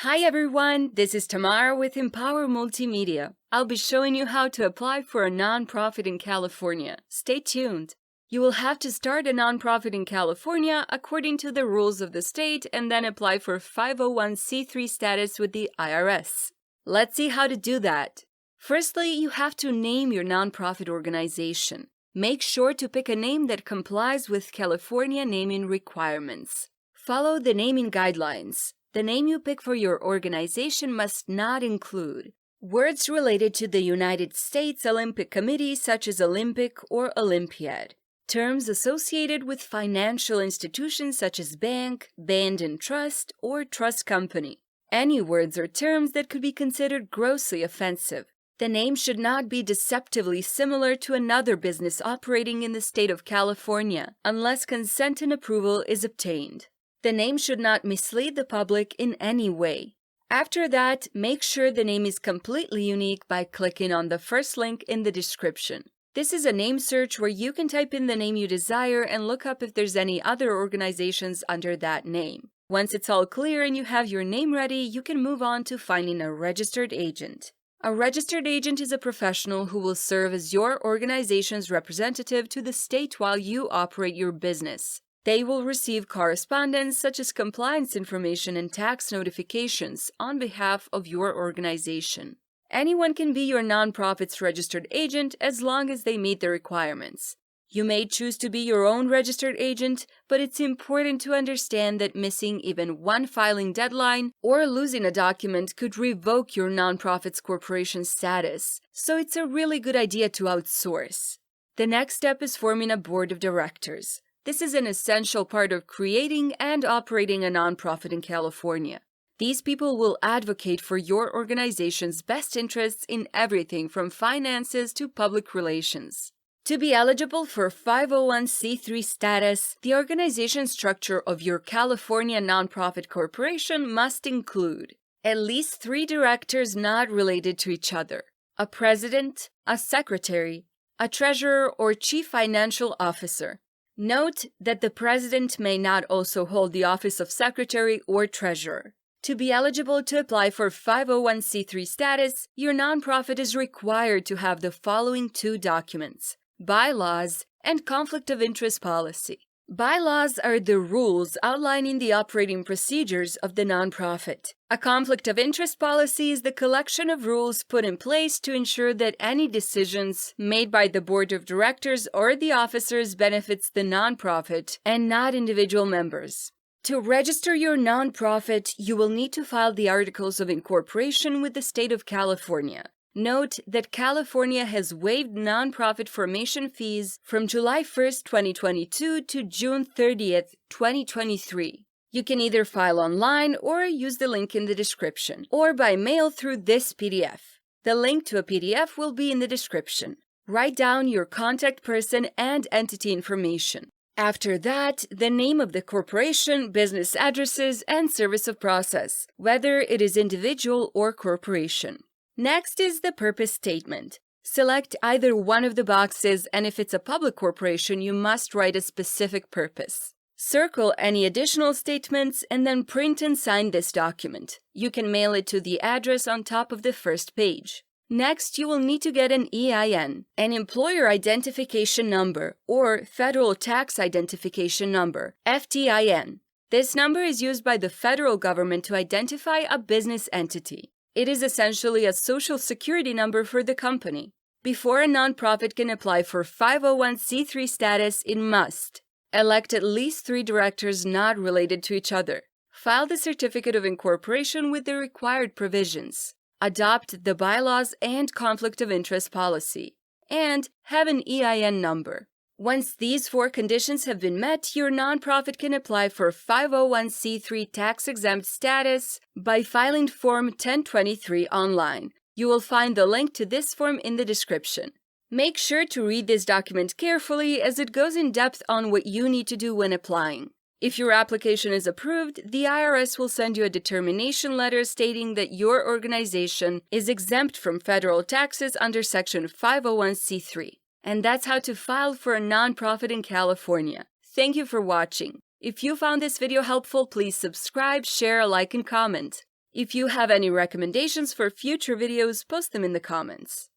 Hi everyone, this is Tamara with Empower Multimedia. I'll be showing you how to apply for a nonprofit in California. Stay tuned. You will have to start a nonprofit in California according to the rules of the state and then apply for 501c3 status with the IRS. Let's see how to do that. Firstly, you have to name your nonprofit organization. Make sure to pick a name that complies with California naming requirements. Follow the naming guidelines. The name you pick for your organization must not include words related to the United States Olympic Committee such as Olympic or Olympiad, terms associated with financial institutions such as bank, band and trust, or trust company, any words or terms that could be considered grossly offensive. The name should not be deceptively similar to another business operating in the state of California unless consent and approval is obtained. The name should not mislead the public in any way. After that, make sure the name is completely unique by clicking on the first link in the description. This is a name search where you can type in the name you desire and look up if there's any other organizations under that name. Once it's all clear and you have your name ready, you can move on to finding a registered agent. A registered agent is a professional who will serve as your organization's representative to the state while you operate your business. They will receive correspondence such as compliance information and tax notifications on behalf of your organization. Anyone can be your nonprofit's registered agent as long as they meet the requirements. You may choose to be your own registered agent, but it's important to understand that missing even one filing deadline or losing a document could revoke your nonprofit's corporation status, so it's a really good idea to outsource. The next step is forming a board of directors. This is an essential part of creating and operating a nonprofit in California. These people will advocate for your organization's best interests in everything from finances to public relations. To be eligible for 501c3 status, the organization structure of your California nonprofit corporation must include at least 3 directors not related to each other, a president, a secretary, a treasurer, or chief financial officer. Note that the president may not also hold the office of secretary or treasurer. To be eligible to apply for 501c3 status, your nonprofit is required to have the following 2 documents: bylaws and conflict of interest policy. Bylaws are the rules outlining the operating procedures of the nonprofit. A conflict of interest policy is the collection of rules put in place to ensure that any decisions made by the board of directors or the officers benefits the nonprofit and not individual members. To register your nonprofit, you will need to file the articles of incorporation with the state of California. Note that California has waived nonprofit formation fees from July 1st, 2022 to June 30th, 2023. You can either file online or use the link in the description, or by mail through this PDF. The link to a PDF will be in the description. Write down your contact person and entity information. After that, the name of the corporation, business addresses, and service of process, whether it is individual or corporation. Next is the purpose statement. Select either one of the boxes, and if it's a public corporation, you must write a specific purpose. Circle any additional statements and then print and sign this document. You can mail it to the address on top of the first page. Next, you will need to get an EIN, an Employer Identification Number, or Federal Tax Identification Number, FTIN. This number is used by the federal government to identify a business entity. It is essentially a social security number for the company. Before a nonprofit can apply for 501c3 status, it must elect at least 3 directors not related to each other, file the certificate of incorporation with the required provisions, adopt the bylaws and conflict of interest policy, and have an EIN number. Once these 4 conditions have been met, your nonprofit can apply for 501c3 tax-exempt status by filing Form 1023 online. You will find the link to this form in the description. Make sure to read this document carefully as it goes in depth on what you need to do when applying. If your application is approved, the IRS will send you a determination letter stating that your organization is exempt from federal taxes under Section 501c3. And that's how to file for a nonprofit in California. Thank you for watching. If you found this video helpful, please subscribe, share, like, and comment. If you have any recommendations for future videos, post them in the comments.